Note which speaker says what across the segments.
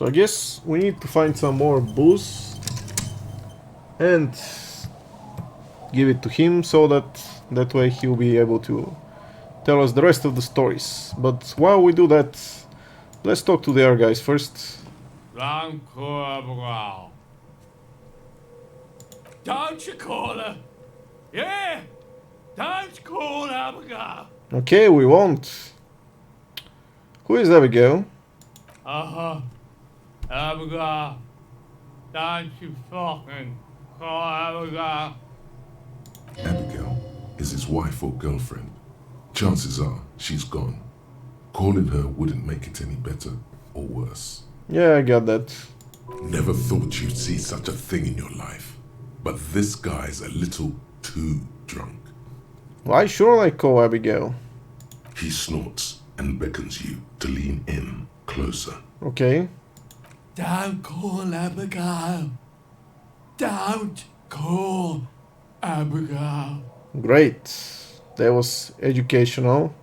Speaker 1: So I guess we need to find some more booze and give it to him so that way he'll be able to tell us the rest of the stories. But while we do that, let's talk to the other guys first.
Speaker 2: Don't you call her? Yeah! Don't call Abigail!
Speaker 1: Okay, we won't. Who is Abigail?
Speaker 2: Uh-huh. Abigail. Don't you fucking call Abigail.
Speaker 3: Abigail is his wife or girlfriend. Chances are she's gone. Calling her wouldn't make it any better or worse.
Speaker 1: Yeah, I got that.
Speaker 3: Never thought you'd see such a thing in your life. But this guy's a little too drunk.
Speaker 1: Why sure I call Abigail?
Speaker 3: He snorts and beckons you to lean in closer.
Speaker 1: Okay.
Speaker 2: Don't call Abigail. Don't call Abigail.
Speaker 1: Great. That was educational.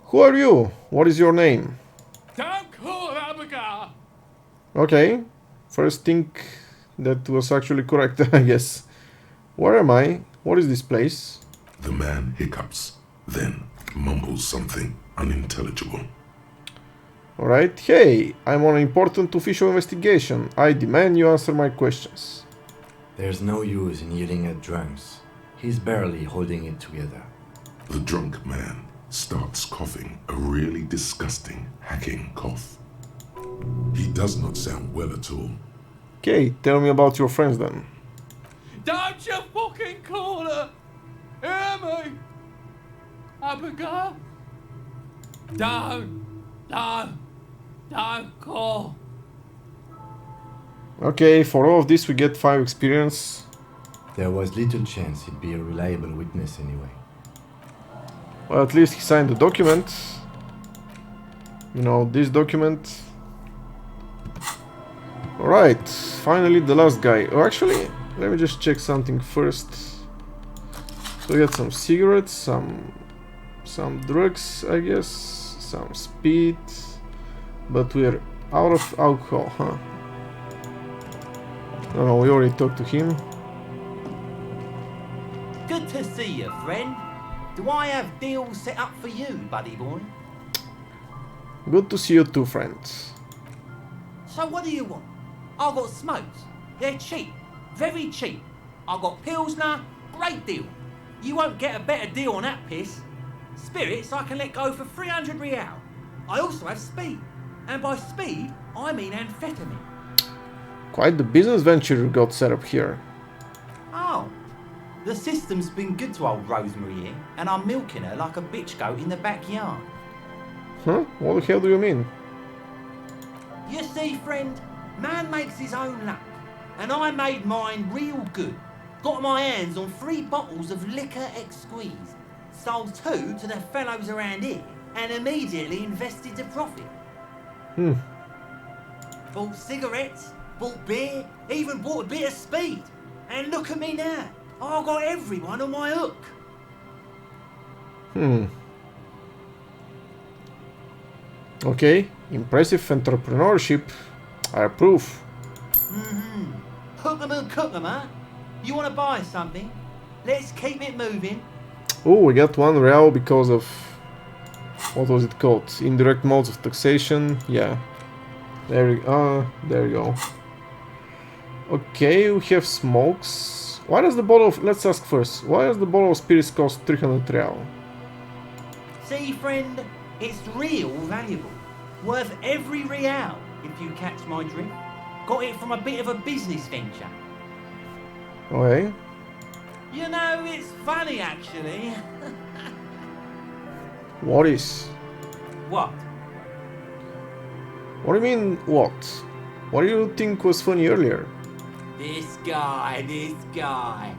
Speaker 1: Who are you? What is your name?
Speaker 2: Don't call Abigail.
Speaker 1: Okay. First thing that was actually correct, I guess. Where am I? What is this place?
Speaker 3: The man hiccups, then mumbles something unintelligible.
Speaker 1: Alright. Hey, I'm on an important official investigation. I demand you answer my questions.
Speaker 4: There's no use in yelling at drunks. He's barely holding it together.
Speaker 3: The drunk man starts coughing a really disgusting, hacking cough. He does not sound well at all.
Speaker 1: Okay, tell me about your friends then.
Speaker 2: Don't you fucking call her. Hear me? Abigail? Don't call.
Speaker 1: Okay, for all of this we get 5 experience.
Speaker 4: There was little chance he'd be a reliable witness anyway.
Speaker 1: Well, at least he signed the document. You know, this document. Alright, finally the last guy. Oh, actually, let me just check something first. So we got some cigarettes, some drugs, I guess, some speed. But we're out of alcohol, huh? No, we already talked to him.
Speaker 5: Good to see you, friend. Do I have deals set up for you, buddy boy?
Speaker 1: Good to see you too, friend.
Speaker 5: So what do you want? I've got smokes. They're cheap. Very cheap. I've got Pilsner. Great deal. You won't get a better deal on that piss. Spirits I can let go for 300 real. I also have speed. And by speed, I mean amphetamine.
Speaker 1: Quite the business venture you got set up here.
Speaker 5: Oh. The system's been good to old Rosemary here, and I'm milking her like a bitch goat in the backyard.
Speaker 1: Huh? What the hell do you mean?
Speaker 5: You see, friend, man makes his own luck, and I made mine real good. Got my hands on 3 bottles of liquor ex-squeeze, sold 2 to the fellows around here, and immediately invested the profit. Bought cigarettes, bought beer, even bought a bit of speed. And look at me now, I've got everyone on my hook.
Speaker 1: Okay, impressive entrepreneurship. I approve.
Speaker 5: Hook 'em and cook 'em, huh? You want to buy something? Let's keep it moving.
Speaker 1: Oh, we got 1 real because of... What was it called? Indirect modes of taxation. Yeah. There you go. Okay, we have smokes. Why does the bottle of... Let's ask first. Why does the bottle of spirits cost 300 real?
Speaker 5: See, friend, it's real valuable. Worth every real, if you catch my drift. Got it from a bit of a business venture.
Speaker 1: Okay.
Speaker 5: You know, it's funny, actually.
Speaker 1: What is?
Speaker 5: What?
Speaker 1: What do you mean, what? What do you think was funny earlier?
Speaker 5: This guy.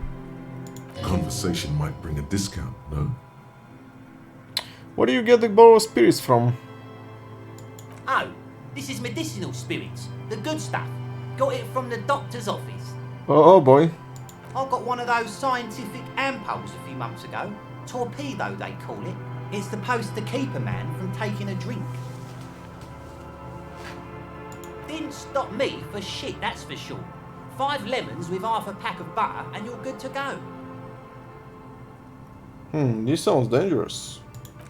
Speaker 3: Conversation might bring a discount, no?
Speaker 1: Where do you get the bottle of spirits from?
Speaker 5: Oh, this is medicinal spirits. The good stuff. Got it from the doctor's office.
Speaker 1: Oh boy.
Speaker 5: I got one of those scientific ampoules a few months ago. Torpedo, they call it. It's supposed to keep a man from taking a drink. didn't stop me for shit, that's for sure. 5 lemons with half a pack of butter and you're good to go.
Speaker 1: This sounds dangerous.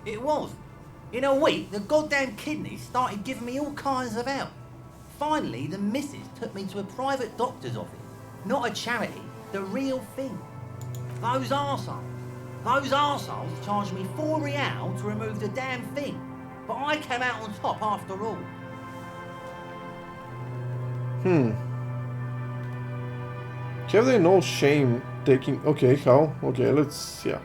Speaker 5: It was. In a week, the goddamn kidneys started giving me all kinds of help. Finally, the missus took me to a private doctor's office. Not a charity, the real thing. Those arseholes charged me £4 to remove the damn thing. But I came out on top after all.
Speaker 1: Have they no shame taking... Okay, how? Okay, let's... yeah.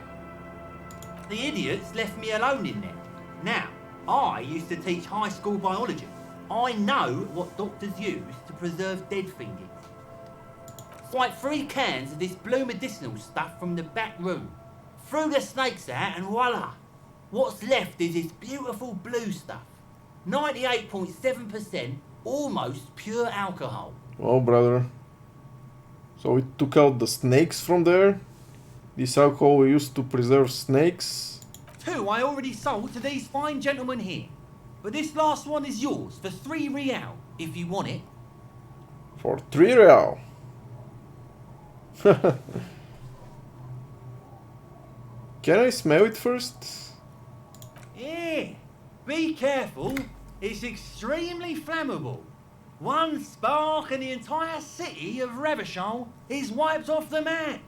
Speaker 5: The idiots left me alone in there. Now, I used to teach high school biology. I know what doctors use to preserve dead things. Like 3 cans of this blue medicinal stuff from the back room. Threw the snakes out and voila! What's left is this beautiful blue stuff. 98.7% almost pure alcohol.
Speaker 1: Oh, brother. So we took out the snakes from there? This alcohol we used to preserve snakes?
Speaker 5: 2 I already sold to these fine gentlemen here. But this last one is yours for 3 real, if you want it.
Speaker 1: For 3 real. Can I smell it first?
Speaker 5: Yeah, be careful. It's extremely flammable. One spark and the entire city of Revachol is wiped off the map.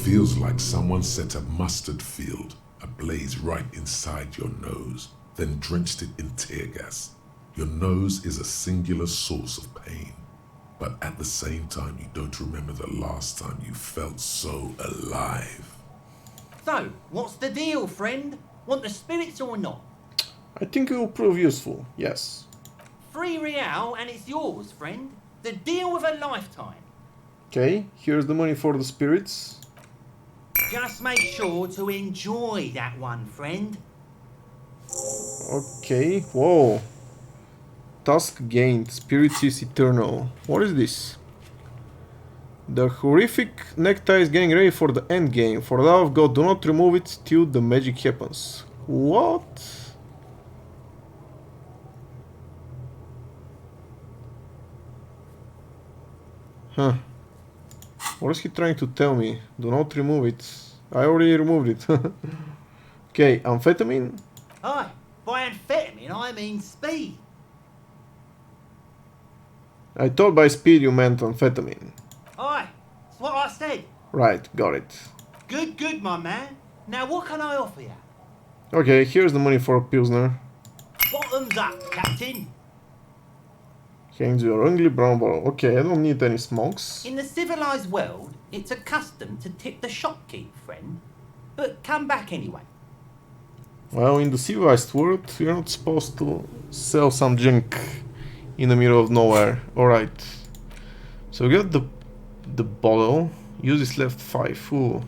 Speaker 3: Feels like someone set a mustard field ablaze right inside your nose, then drenched it in tear gas. Your nose is a singular source of pain, but at the same time you don't remember the last time you felt so alive.
Speaker 5: So, what's the deal, friend? Want the spirits or not?
Speaker 1: I think it will prove useful, yes.
Speaker 5: 3 real and it's yours, friend. The deal of a lifetime.
Speaker 1: Okay, here's the money for the spirits.
Speaker 5: Just make sure to enjoy that one, friend.
Speaker 1: Okay, whoa. Task gained, spirits is eternal. What is this? The horrific necktie is getting ready for the end game. For the love of God, do not remove it till the magic happens. What? Huh. What is he trying to tell me? Do not remove it. I already removed it. Okay, amphetamine?
Speaker 5: Aye, by amphetamine I mean speed.
Speaker 1: I thought by speed you meant amphetamine.
Speaker 5: Aye, that's what I said.
Speaker 1: Right, got it.
Speaker 5: Good, good, my man. Now what can I offer you?
Speaker 1: Okay, here's the money for a Pilsner.
Speaker 5: Bottoms up, Captain.
Speaker 1: Hangs your ugly brown bottle. Okay, I don't need any smokes.
Speaker 5: In the civilized world, it's a custom to tip the shopkeep, friend. But come back anyway.
Speaker 1: Well, in the civilized world, you're not supposed to sell some junk in the middle of nowhere. Alright. So we got the bottle. Use this left 5. Ooh.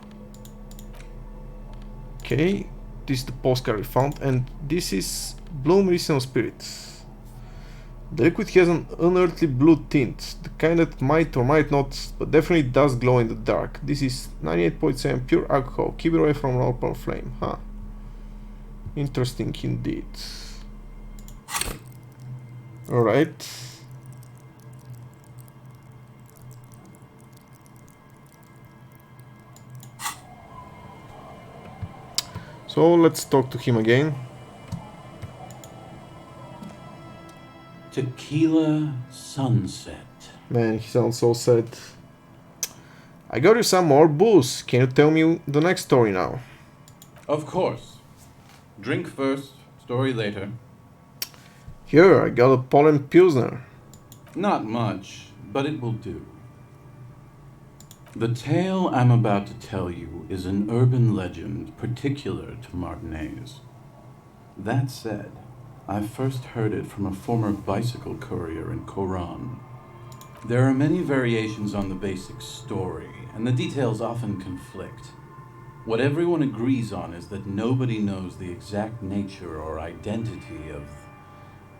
Speaker 1: Okay. This is the postcard we found. And this is Blue Medicinal Spirit. The liquid has an unearthly blue tint. The kind that might or might not, but definitely does glow in the dark. This is 98.7 pure alcohol. Keep it away from an open flame. Huh. Interesting indeed. Alright. So let's talk to him again.
Speaker 6: Tequila Sunset.
Speaker 1: Man, he sounds so sad. I got you some more booze. Can you tell me the next story now?
Speaker 6: Of course. Drink first, story later.
Speaker 1: Here, I got a Poland Pilsner.
Speaker 6: Not much, but it will do. The tale I'm about to tell you is an urban legend particular to Martinez. That said, I first heard it from a former bicycle courier in Koran. There are many variations on the basic story, and the details often conflict. What everyone agrees on is that nobody knows the exact nature or identity of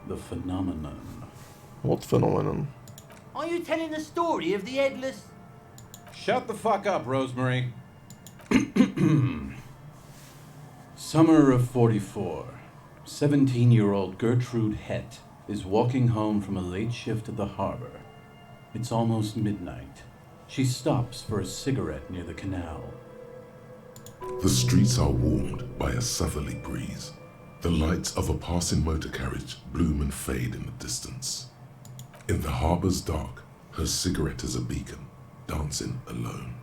Speaker 6: the phenomenon.
Speaker 1: What phenomenon?
Speaker 5: Are you telling the story of the headless?
Speaker 6: Shut the fuck up, Rosemary. Summer of 44. 17-year-old Gertrude Het is walking home from a late shift at the harbor. It's almost midnight. She stops for a cigarette near the canal.
Speaker 3: The streets are warmed by a southerly breeze. The lights of a passing motor carriage bloom and fade in the distance. In the harbor's dark, her cigarette is a beacon, dancing alone.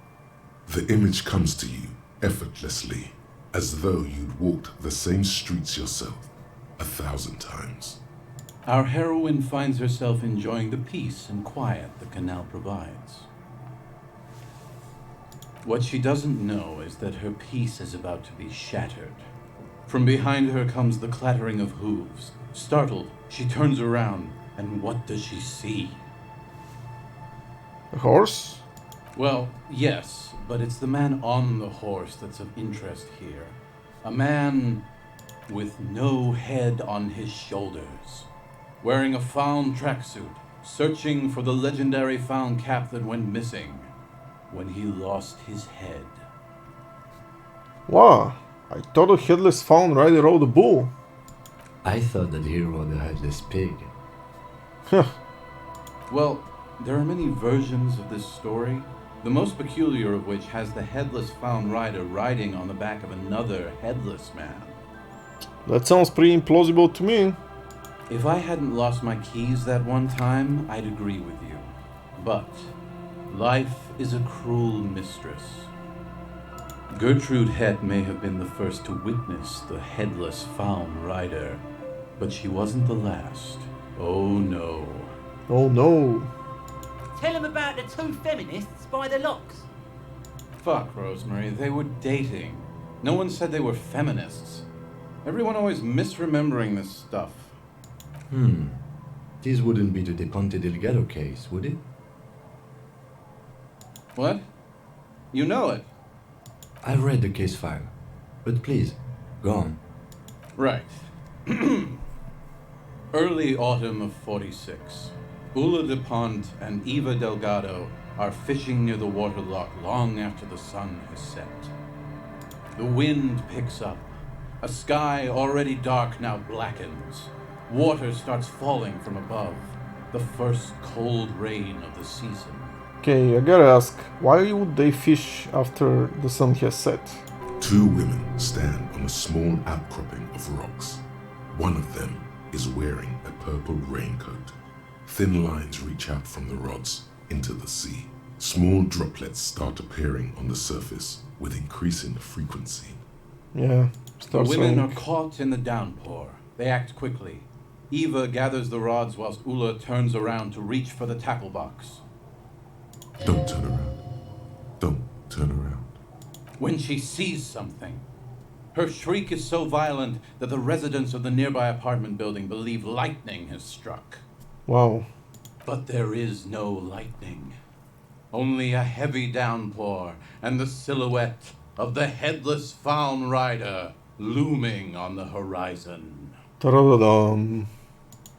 Speaker 3: The image comes to you effortlessly, as though you'd walked the same streets yourself 1,000 times.
Speaker 6: Our heroine finds herself enjoying the peace and quiet the canal provides. What she doesn't know is that her peace is about to be shattered. From behind her comes the clattering of hooves. Startled, she turns around, and what does she see?
Speaker 1: A horse?
Speaker 6: Well, yes, but it's the man on the horse that's of interest here. A man with no head on his shoulders, wearing a found tracksuit, searching for the legendary found cap that went missing when he lost his head.
Speaker 1: Wow, I thought a headless found rider rode a bull.
Speaker 4: I thought that he rode a headless pig.
Speaker 1: Huh.
Speaker 6: Well, there are many versions of this story, the most peculiar of which has the headless found rider riding on the back of another headless man.
Speaker 1: That sounds pretty implausible to me.
Speaker 6: If I hadn't lost my keys that one time, I'd agree with you. But life is a cruel mistress. Gertrude Het may have been the first to witness the headless found rider, but she wasn't the last. Oh no.
Speaker 1: Oh no.
Speaker 5: Tell him about the two feminists by the locks.
Speaker 6: Fuck, Rosemary, they were dating. No one said they were feminists. Everyone always misremembering this stuff.
Speaker 4: This wouldn't be the De Ponte Delgado case, would it?
Speaker 6: What? You know it?
Speaker 4: I've read the case file. But please, go on.
Speaker 6: Right. Early autumn of 46. Ula de Pont and Eva Delgado are fishing near the waterlock long after the sun has set. The wind picks up. A sky already dark now blackens. Water starts falling from above. The first cold rain of the season.
Speaker 1: Okay, I gotta ask, why would they fish after the sun has set?
Speaker 3: Two women stand on a small outcropping of rocks. One of them is wearing a purple raincoat. Thin lines reach out from the rods into the sea. Small droplets start appearing on the surface with increasing frequency.
Speaker 1: Yeah,
Speaker 6: The
Speaker 1: starts
Speaker 6: women are
Speaker 1: raining.
Speaker 6: caught in the downpour. They act quickly. Eva gathers the rods whilst Ula turns around to reach for the tackle box.
Speaker 3: Don't turn around. Don't turn around.
Speaker 6: When she sees something, her shriek is so violent that the residents of the nearby apartment building believe lightning has struck.
Speaker 1: Wow.
Speaker 6: But there is no lightning. Only a heavy downpour and the silhouette of the headless found rider looming on the horizon.
Speaker 1: Ta-da-da-dum.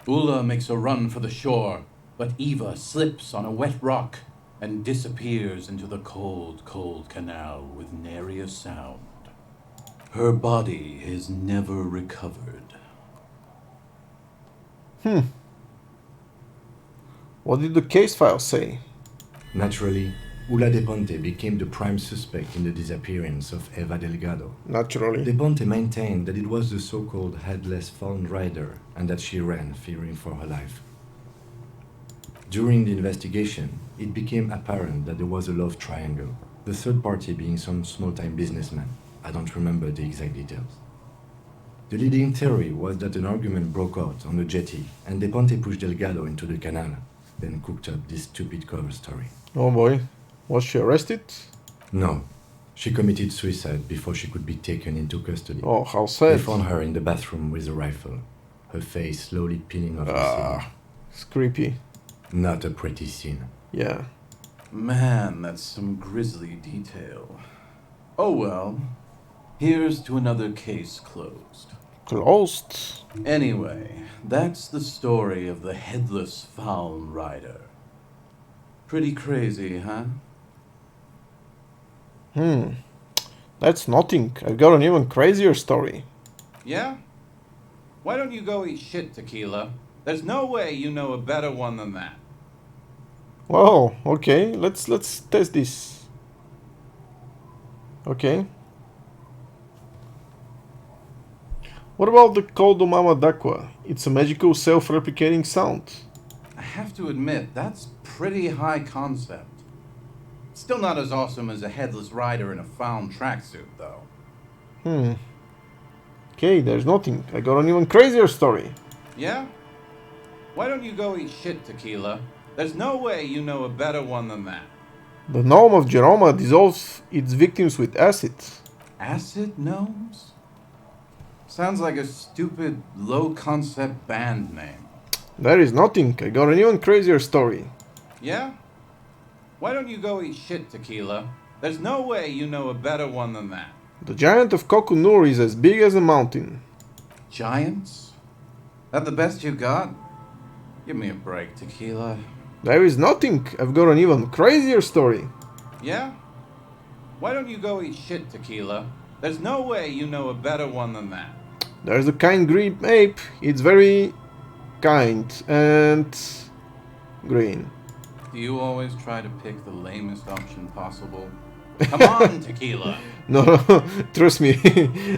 Speaker 6: Ula makes a run for the shore, but Eva slips on a wet rock and disappears into the cold, cold canal with nary a sound. Her body is never recovered.
Speaker 1: What did the case file say?
Speaker 4: Naturally, Ula de Ponte became the prime suspect in the disappearance of Eva Delgado.
Speaker 1: Naturally.
Speaker 4: De Ponte maintained that it was the so-called headless found rider and that she ran, fearing for her life. During the investigation, it became apparent that there was a love triangle, the third party being some small-time businessman. I don't remember the exact details. The leading theory was that an argument broke out on the jetty and De Ponte pushed Delgado into the canal, then cooked up this stupid cover story.
Speaker 1: Oh boy. Was she arrested?
Speaker 4: No, she committed suicide before she could be taken into custody.
Speaker 1: Oh, how
Speaker 4: They
Speaker 1: sad.
Speaker 4: found her in the bathroom with a rifle, her face slowly peeling off the ceiling.
Speaker 1: It's creepy.
Speaker 4: Not a pretty scene.
Speaker 1: Yeah.
Speaker 6: Man, that's some grisly detail. Oh well. Here's to another case closed.
Speaker 1: Closed.
Speaker 6: Anyway, that's the story of the headless found rider. Pretty crazy, huh?
Speaker 1: That's nothing. I've got an even crazier story.
Speaker 6: Yeah? Why don't you go eat shit, Tequila? There's no way you know a better one than that.
Speaker 1: Wow, okay, let's test this. Okay. What about the Kodomama Dakwa? It's a magical self-replicating sound.
Speaker 6: I have to admit, that's pretty high concept. Still not as awesome as a headless rider in a found tracksuit, though.
Speaker 1: Okay, there's nothing. I got an even crazier story.
Speaker 6: Yeah? Why don't you go eat shit, Tequila? There's no way you know a better one than that.
Speaker 1: The gnome of Jeroma dissolves its victims with acid.
Speaker 6: Acid gnomes? Sounds like a stupid, low-concept band name.
Speaker 1: There is nothing. I got an even crazier story.
Speaker 6: Yeah? Why don't you go eat shit, Tequila? There's no way you know a better one than that.
Speaker 1: The giant of Kokunur is as big as a mountain.
Speaker 6: Giants? That the best you got? Give me a break, Tequila.
Speaker 1: There is nothing. I've got an even crazier story.
Speaker 6: Yeah? Why don't you go eat shit, Tequila? There's no way you know a better one than that.
Speaker 1: There's a kind green ape. It's very kind and green.
Speaker 6: Do you always try to pick the lamest option possible? Come on, Tequila!
Speaker 1: No, trust me.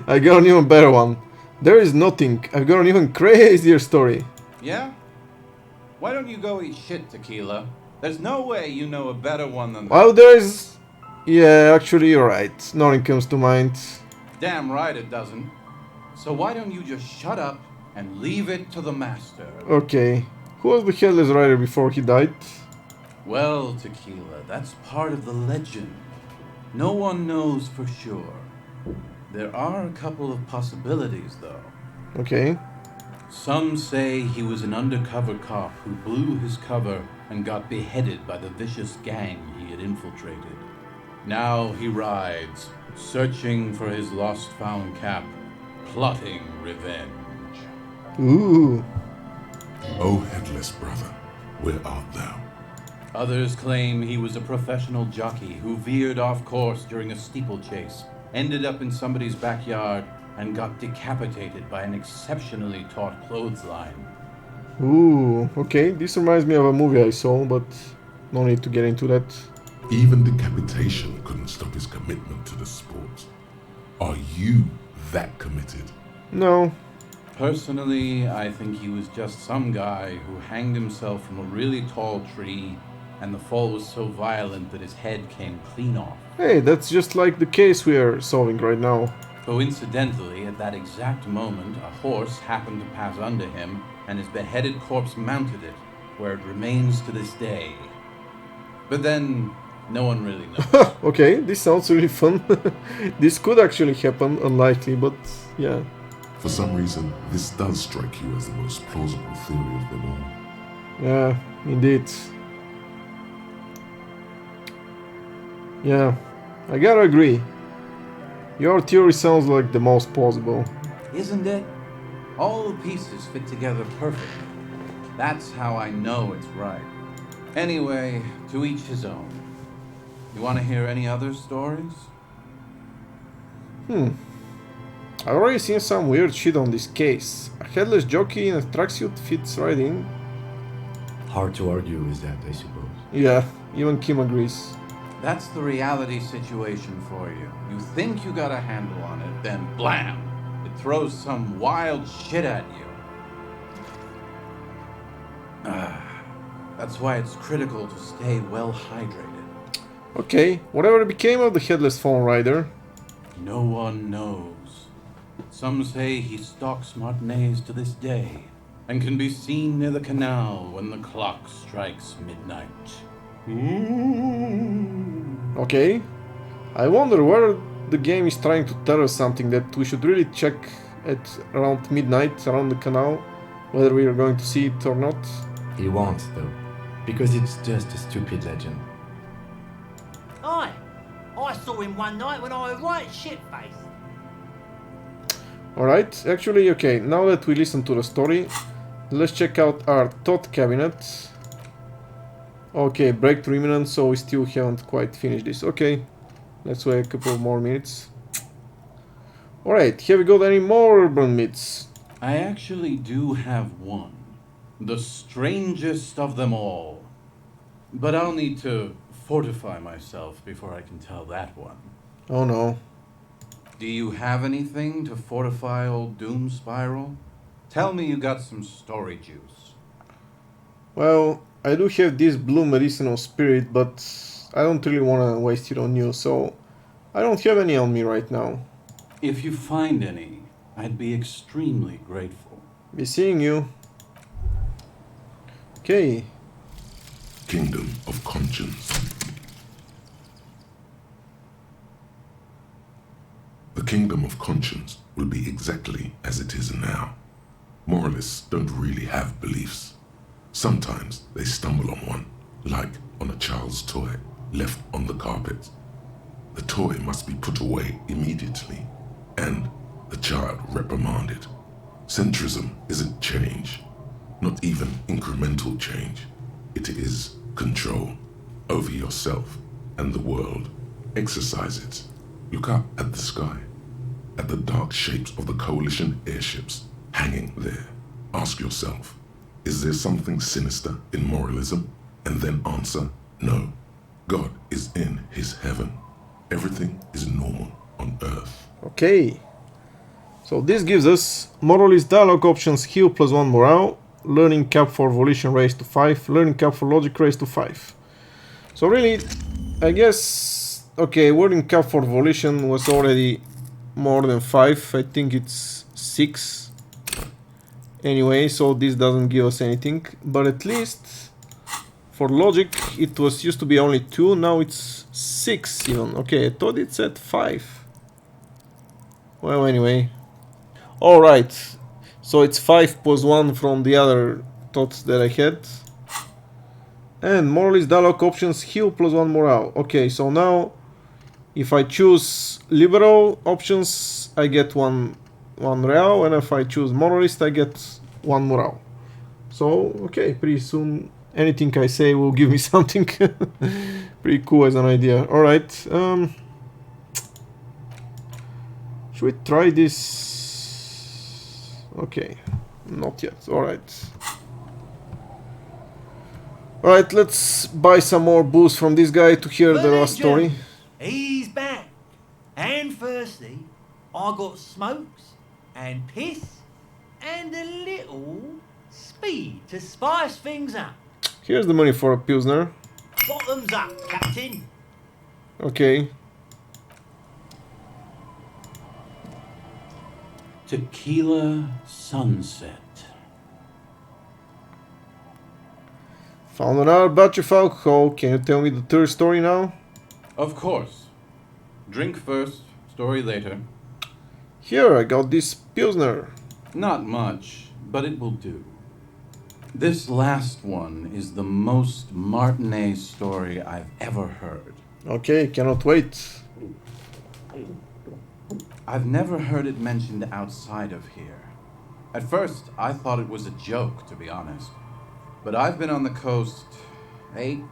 Speaker 1: I got an even better one. There is nothing. I've got an even crazier story.
Speaker 6: Yeah? Why don't you go eat shit, Tequila? There's no way you know a better one than that.
Speaker 1: Well, there's... Yeah, actually you're right. Nothing comes to mind.
Speaker 6: Damn right it doesn't. So why don't you just shut up and leave it to the master?
Speaker 1: Okay. Who was the headless rider before he died?
Speaker 6: Well, Tequila, that's part of the legend. No one knows for sure. There are a couple of possibilities, though.
Speaker 1: Okay.
Speaker 6: Some say he was an undercover cop who blew his cover and got beheaded by the vicious gang he had infiltrated. Now he rides, searching for his lost-found cap, plotting revenge.
Speaker 1: Ooh.
Speaker 3: O headless brother, where art thou?
Speaker 6: Others claim he was a professional jockey who veered off course during a steeplechase, ended up in somebody's backyard, and got decapitated by an exceptionally taut clothesline.
Speaker 1: Ooh, okay. This reminds me of a movie I saw, but no need to get into that.
Speaker 3: Even decapitation couldn't stop his commitment to the sport. Are you that committed?
Speaker 1: No.
Speaker 6: Personally, I think he was just some guy who hanged himself from a really tall tree, and the fall was so violent that his head came clean off.
Speaker 1: Hey, that's just like the case we are solving right now.
Speaker 6: Coincidentally, at that exact moment, a horse happened to pass under him, and his beheaded corpse mounted it, where it remains to this day. But then, no one really knows.
Speaker 1: Okay, this sounds really fun. This could actually happen, unlikely, but yeah.
Speaker 3: For some reason, this does strike you as the most plausible theory of them all.
Speaker 1: Yeah, indeed. Yeah, I gotta agree. Your theory sounds like the most plausible.
Speaker 6: Isn't it? All the pieces fit together perfectly. That's how I know it's right. Anyway, to each his own. You want to hear any other stories?
Speaker 1: I've already seen some weird shit on this case. A headless jockey in a tracksuit fits right in.
Speaker 4: Hard to argue with that, I suppose.
Speaker 1: Yeah, even Kim agrees.
Speaker 6: That's the reality situation for you. You think you got a handle on it, then blam! It throws some wild shit at you. That's why it's critical to stay well hydrated.
Speaker 1: Okay, whatever became of the headless phone rider?
Speaker 6: No one knows. Some say he stalks Martinez to this day, and can be seen near the canal when the clock strikes midnight.
Speaker 1: Okay. I wonder whether the game is trying to tell us something that we should really check at around midnight around the canal, whether we are going to see it or not.
Speaker 4: He won't, though, because it's just a stupid legend.
Speaker 5: Aye, I saw him one night when I was right shit-faced.
Speaker 1: Alright, actually, okay, now that we listen to the story, let's check out our thought cabinet. Okay, breakthrough imminent, so we still haven't quite finished this. Okay, let's wait a couple more minutes. Alright, have we got any more urban myths?
Speaker 6: I actually do have one. The strangest of them all. But I'll need to fortify myself before I can tell that one.
Speaker 1: Oh no.
Speaker 6: Do you have anything to fortify old Doom Spiral? Tell me you got some story juice.
Speaker 1: Well, I do have this blue medicinal spirit, but I don't really want to waste it on you, so I don't have any on me right now.
Speaker 6: If you find any, I'd be extremely grateful.
Speaker 1: Be seeing you. Okay.
Speaker 3: Kingdom of Conscience. The Kingdom of Conscience will be exactly as it is now. Moralists don't really have beliefs. Sometimes they stumble on one, like on a child's toy left on the carpet. The toy must be put away immediately, and the child reprimanded. Centrism isn't change, not even incremental change. It is control over yourself and the world. Exercise it. Look up at the sky, at the dark shapes of the coalition airships hanging there. Ask yourself, is there something sinister in moralism? And then answer, no. God is in his heaven. Everything is normal on earth.
Speaker 1: Okay. So this gives us moralist dialogue options: heal +1 morale, learning cap for volition raised to 5, learning cap for logic raised to 5. So really, I guess, okay, learning cap for volition was already more than 5. I think it's 6. Anyway, so this doesn't give us anything, but at least for logic it was used to be only 2, now it's 6 even. Okay, I thought it said 5. Well, anyway. Alright, so it's 5 +1 from the other thoughts that I had. And moralist dialogue options: heal +1 morale. Okay, so now if I choose liberal options, I get one morale, and if I choose moralist, I get 1 morale. So, okay, pretty soon anything I say will give me something. Pretty cool as an idea. Alright, should we try this? Okay, not yet. Alright. Alright, let's buy some more booze from this guy to hear the last story.
Speaker 5: He's back. And firstly, I got smokes and piss and a little speed to spice things up.
Speaker 1: Here's the money for a Pilsner.
Speaker 5: Bottoms up, Captain.
Speaker 1: Okay.
Speaker 6: Tequila Sunset.
Speaker 1: Found another batch of alcohol. Can you tell me the third story now?
Speaker 6: Of course. Drink first, story later.
Speaker 1: Here, I got this Pilsner.
Speaker 6: Not much, but it will do. This last one is the most Martinet story I've ever heard.
Speaker 1: Okay, cannot wait.
Speaker 6: I've never heard it mentioned outside of here. At first, I thought it was a joke, to be honest. But I've been on the coast 8,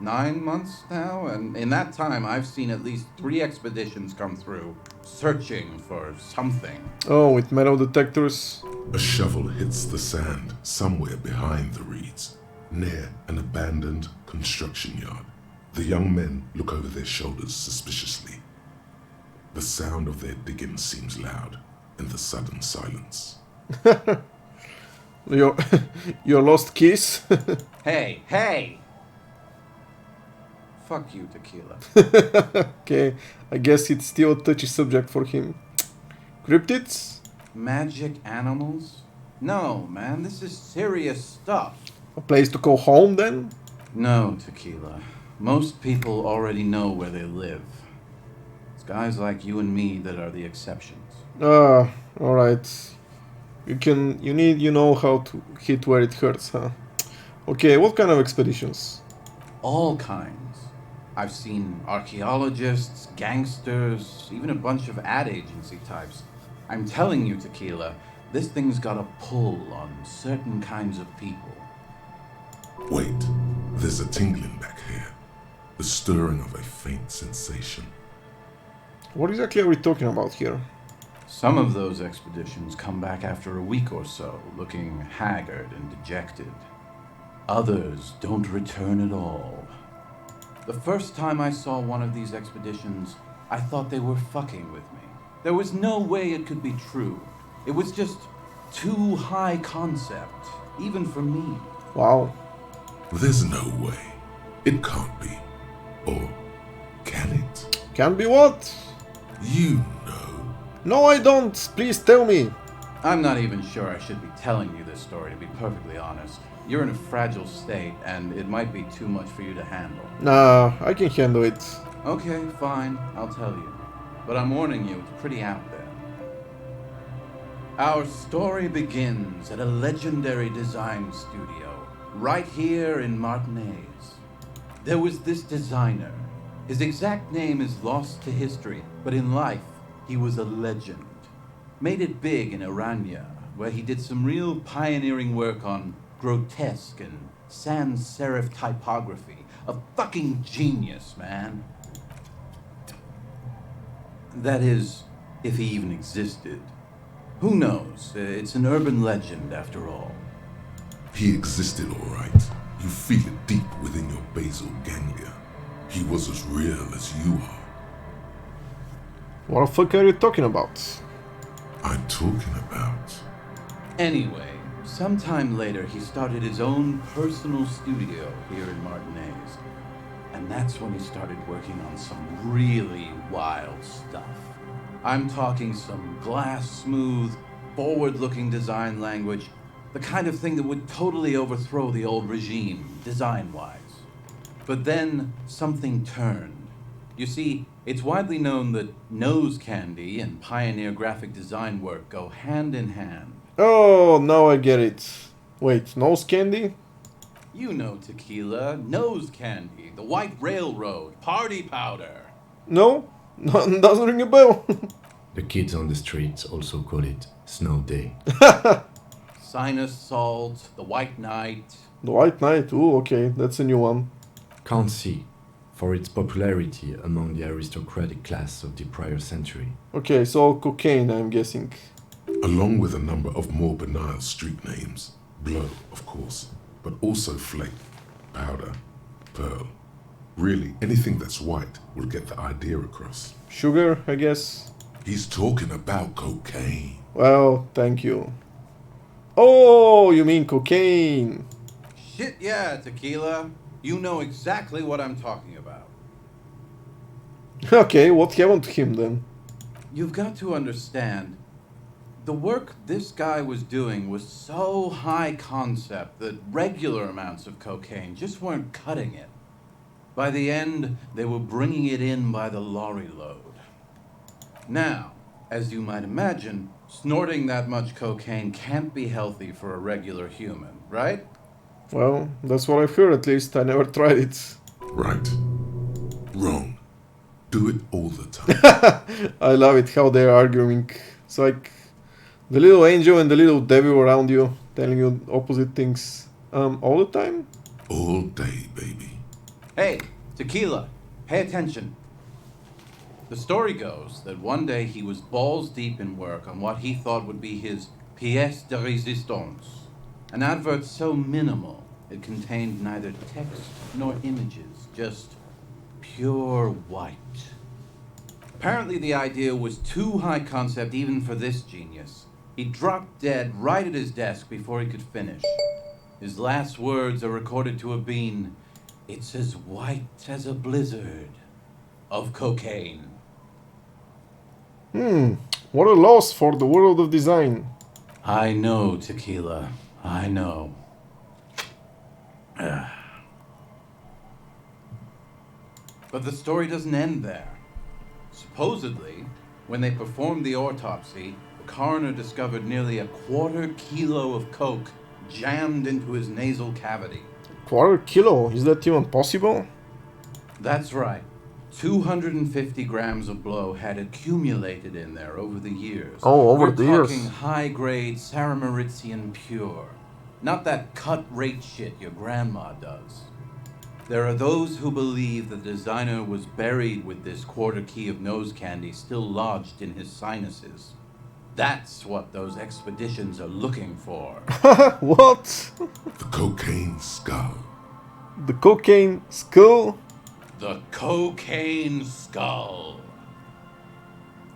Speaker 6: 9 months now, and in that time I've seen at least 3 expeditions come through, searching for something.
Speaker 1: Oh, with metal detectors.
Speaker 3: A shovel hits the sand somewhere behind the reeds, near an abandoned construction yard. The young men look over their shoulders suspiciously. The sound of their digging seems loud in the sudden silence.
Speaker 1: Your lost keys.
Speaker 6: Hey, hey! Fuck you, Tequila.
Speaker 1: Okay, I guess it's still a touchy subject for him. Cryptids?
Speaker 6: Magic animals? No, man, this is serious stuff.
Speaker 1: A place to go home then?
Speaker 6: No, Tequila. Most people already know where they live. It's guys like you and me that are the exceptions.
Speaker 1: Alright. You know how to hit where it hurts, huh? Okay, what kind of expeditions?
Speaker 6: All kinds. I've seen archaeologists, gangsters, even a bunch of ad agency types. I'm telling you, Tequila, this thing's got a pull on certain kinds of people.
Speaker 3: Wait, there's a tingling back here. The stirring of a faint sensation.
Speaker 1: What exactly are we talking about here?
Speaker 6: Some of those expeditions come back after a week or so, looking haggard and dejected. Others don't return at all. The first time I saw one of these expeditions, I thought they were fucking with me. There was no way it could be true. It was just too high concept, even for me.
Speaker 1: Wow.
Speaker 3: There's no way. It can't be. Or can it?
Speaker 1: Can be what?
Speaker 3: You know.
Speaker 1: No, I don't. Please tell me.
Speaker 6: I'm not even sure I should be telling you this story, to be perfectly honest. You're in a fragile state, and it might be too much for you to handle.
Speaker 1: Nah, I can handle it.
Speaker 6: Okay, fine, I'll tell you. But I'm warning you, it's pretty out there. Our story begins at a legendary design studio, right here in Martinez. There was this designer. His exact name is lost to history, but in life, he was a legend. Made it big in Aranya, where he did some real pioneering work on grotesque and sans serif typography. A fucking genius, man. That is, if he even existed. Who knows? It's an urban legend, after all.
Speaker 3: He existed, all right. You feel it deep within your basal ganglia. He was as real as you are.
Speaker 1: What the fuck are you talking about?
Speaker 3: I'm talking about...
Speaker 6: Anyway, sometime later he started his own personal studio here in Martinez. And that's when he started working on some really wild stuff. I'm talking some glass-smooth, forward-looking design language, the kind of thing that would totally overthrow the old regime, design-wise. But then something turned. You see, it's widely known that nose candy and pioneer graphic design work go hand in hand.
Speaker 1: Oh, now I get it. Wait, nose candy?
Speaker 6: You know tequila, nose candy, the white railroad, party powder.
Speaker 1: No? Doesn't ring a bell.
Speaker 4: The kids on the streets also call it Snow Day.
Speaker 6: Sinus salt, the white knight.
Speaker 1: The White Knight, ooh, okay, that's a new one.
Speaker 4: Can't see, for its popularity among the aristocratic class of the prior century.
Speaker 1: Okay, so cocaine, I'm guessing.
Speaker 3: Along with a number of more banal street names. Blow, of course, but also flake, powder, pearl. Really, anything that's white will get the idea across.
Speaker 1: Sugar, I guess.
Speaker 3: He's talking about cocaine.
Speaker 1: Well, thank you. Oh, you mean cocaine.
Speaker 6: Shit yeah, tequila. You know exactly what I'm talking about.
Speaker 1: Okay, what happened to him then?
Speaker 6: You've got to understand, the work this guy was doing was so high concept that regular amounts of cocaine just weren't cutting it. By the end, they were bringing it in by the lorry load. Now, as you might imagine, snorting that much cocaine can't be healthy for a regular human, right?
Speaker 1: Well, that's what I've heard at least. I never tried it.
Speaker 3: Right. Wrong. Do it all the time.
Speaker 1: I love it how they're arguing. It's like the little angel and the little devil around you, telling you opposite things. All the time?
Speaker 3: All day, baby.
Speaker 6: Hey, tequila, pay attention. The story goes that one day he was balls deep in work on what he thought would be his pièce de résistance, an advert so minimal it contained neither text nor images, just pure white. Apparently the idea was too high concept even for this genius. He dropped dead right at his desk before he could finish. His last words are recorded to have been, "It's as white as a blizzard of cocaine."
Speaker 1: What a loss for the world of design.
Speaker 6: I know, tequila. I know. But the story doesn't end there. Supposedly, when they performed the autopsy, the coroner discovered nearly 1/4 kilo of coke jammed into his nasal cavity.
Speaker 1: 1/4 kilo? Is that even possible?
Speaker 6: That's right. 250 grams of blow had accumulated in there over the years.
Speaker 1: Oh, over the
Speaker 6: We're
Speaker 1: years.
Speaker 6: talking high-grade Saramaritsian pure. Not that cut-rate shit your grandma does. There are those who believe the designer was buried with this 1/4 key of nose candy still lodged in his sinuses. That's what those expeditions are looking for.
Speaker 1: What?
Speaker 3: The cocaine skull.
Speaker 1: The cocaine skull?
Speaker 6: The cocaine skull.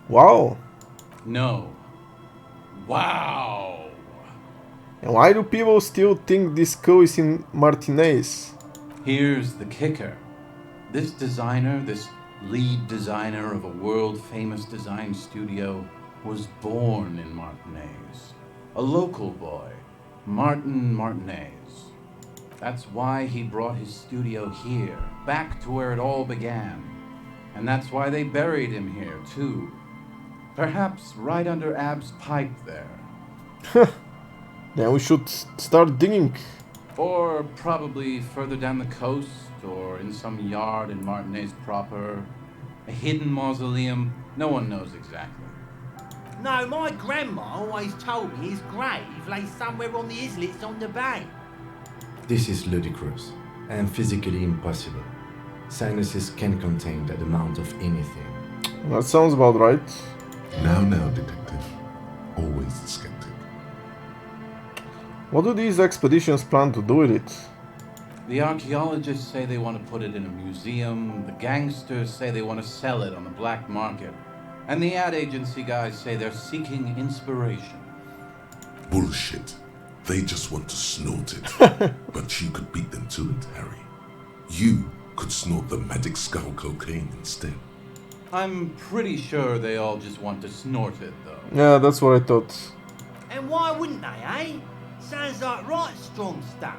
Speaker 1: Wow.
Speaker 6: No. Wow.
Speaker 1: And why do people still think this skull is in Martinez?
Speaker 6: Here's the kicker. This designer, this lead designer of a world-famous design studio, was born in Martinez. A local boy, Martin Martinez. That's why he brought his studio here, back to where it all began. And that's why they buried him here, too. Perhaps right under Ab's pipe there.
Speaker 1: Then we should start digging.
Speaker 6: Or probably further down the coast, or in some yard in Martinez proper. A hidden mausoleum, no one knows exactly.
Speaker 5: No, my grandma always told me his grave lay somewhere on the islets on the bay.
Speaker 4: This is ludicrous and physically impossible. Sinuses can contain that amount of anything.
Speaker 1: That sounds about right.
Speaker 3: Now, detective. Always the skeptic.
Speaker 1: What do these expeditions plan to do with it?
Speaker 6: The archaeologists say they want to put it in a museum, the gangsters say they want to sell it on the black market, and the ad agency guys say they're seeking inspiration.
Speaker 3: Bullshit. They just want to snort it. But you could beat them to it, Harry. You could snort the magic skull cocaine instead.
Speaker 6: I'm pretty sure they all just want to snort it, though.
Speaker 1: Yeah, that's what I thought.
Speaker 5: And why wouldn't they, eh? Sounds like right strong stuff.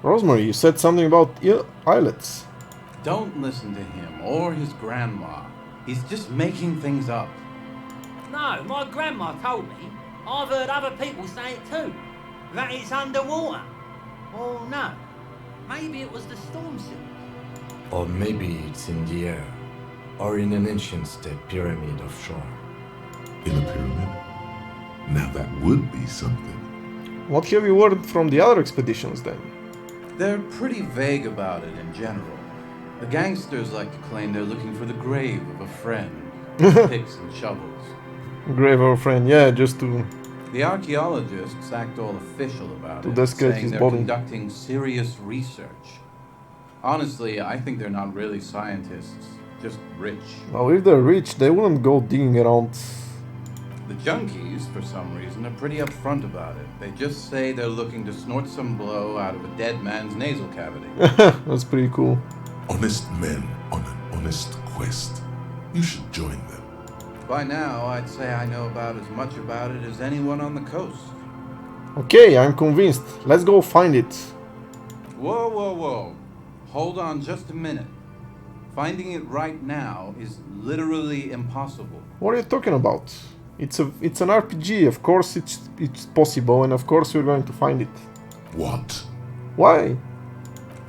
Speaker 1: Rosemary, you said something about islets.
Speaker 6: Don't listen to him or his grandma. He's just making things up.
Speaker 5: No, my grandma told me. I've heard other people say it too. That it's underwater. Oh no, maybe it was the storm sewer.
Speaker 4: Or maybe it's in the air. Or in an ancient state pyramid offshore.
Speaker 3: In a pyramid? Now that would be something.
Speaker 1: What have you heard from the other expeditions then?
Speaker 6: They're pretty vague about it in general. The gangsters like to claim they're looking for the grave of a friend, with picks and shovels.
Speaker 1: Grave of a friend, yeah, just to...
Speaker 6: The archaeologists act all official about
Speaker 1: To
Speaker 6: it,
Speaker 1: desecrate
Speaker 6: saying
Speaker 1: his
Speaker 6: they're
Speaker 1: body.
Speaker 6: conducting serious research. Honestly, I think they're not really scientists, just rich.
Speaker 1: Well, if they're rich, they wouldn't go digging around.
Speaker 6: The junkies, for some reason, are pretty upfront about it. They just say they're looking to snort some blow out of a dead man's nasal cavity.
Speaker 1: That's pretty cool.
Speaker 3: Honest men on an honest quest. You should join them.
Speaker 6: By now, I'd say I know about as much about it as anyone on the coast.
Speaker 1: Okay, I'm convinced. Let's go find it.
Speaker 6: Whoa, whoa, whoa. Hold on just a minute. Finding it right now is literally impossible.
Speaker 1: What are you talking about? It's an RPG, of course it's possible, and of course we're going to find it.
Speaker 3: What?
Speaker 1: Why?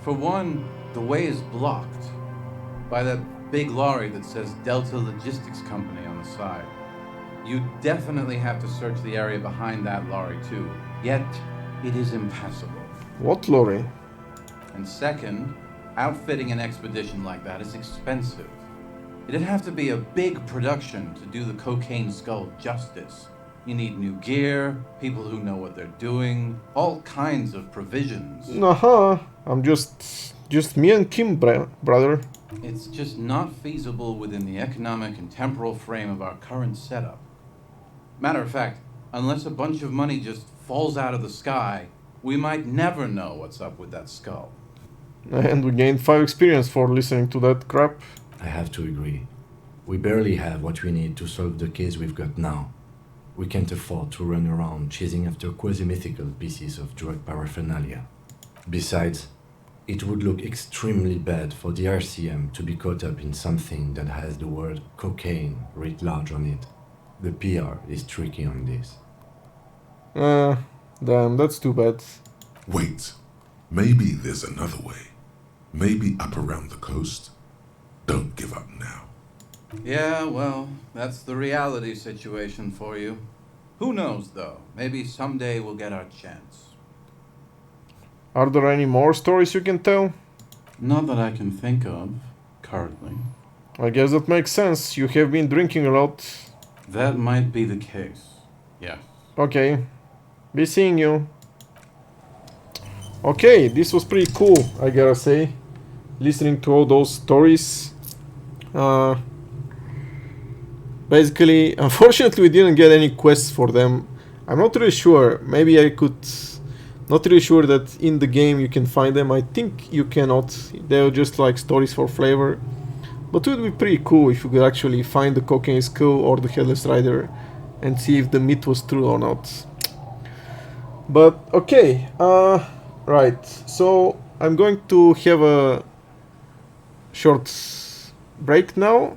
Speaker 6: For one, the way is blocked by that big lorry that says Delta Logistics Company on the side. You definitely have to search the area behind that lorry too, yet it is impassable.
Speaker 1: What lorry?
Speaker 6: And second, outfitting an expedition like that is expensive. It'd have to be a big production to do the cocaine skull justice. You need new gear, people who know what they're doing, all kinds of provisions.
Speaker 1: I'm just me and Kim, brother.
Speaker 6: It's just not feasible within the economic and temporal frame of our current setup. Matter of fact, unless a bunch of money just falls out of the sky, we might never know what's up with that skull.
Speaker 1: And we gained 5 experience for listening to that crap.
Speaker 4: I have to agree. We barely have what we need to solve the case we've got now. We can't afford to run around chasing after quasi-mythical pieces of drug paraphernalia. Besides, it would look extremely bad for the RCM to be caught up in something that has the word cocaine writ large on it. The PR is tricky on this.
Speaker 1: Damn, that's too bad.
Speaker 3: Wait. Maybe there's another way. Maybe up around the coast. Don't give up now.
Speaker 6: Yeah, well, that's the reality situation for you. Who knows, though? Maybe someday we'll get our chance.
Speaker 1: Are there any more stories you can tell?
Speaker 6: Not that I can think of, currently.
Speaker 1: I guess that makes sense. You have been drinking a lot.
Speaker 6: That might be the case. Yes.
Speaker 1: Okay. Be seeing you. Okay, this was pretty cool, I gotta say. Listening to all those stories. Basically, unfortunately, we didn't get any quests for them. I'm not really sure. Maybe I could. Not really sure that in the game you can find them. I think you cannot. They're just like stories for flavor. But it would be pretty cool if you could actually find the cocaine skull or the headless rider and see if the myth was true or not. But okay, right. So I'm going to have a short break now.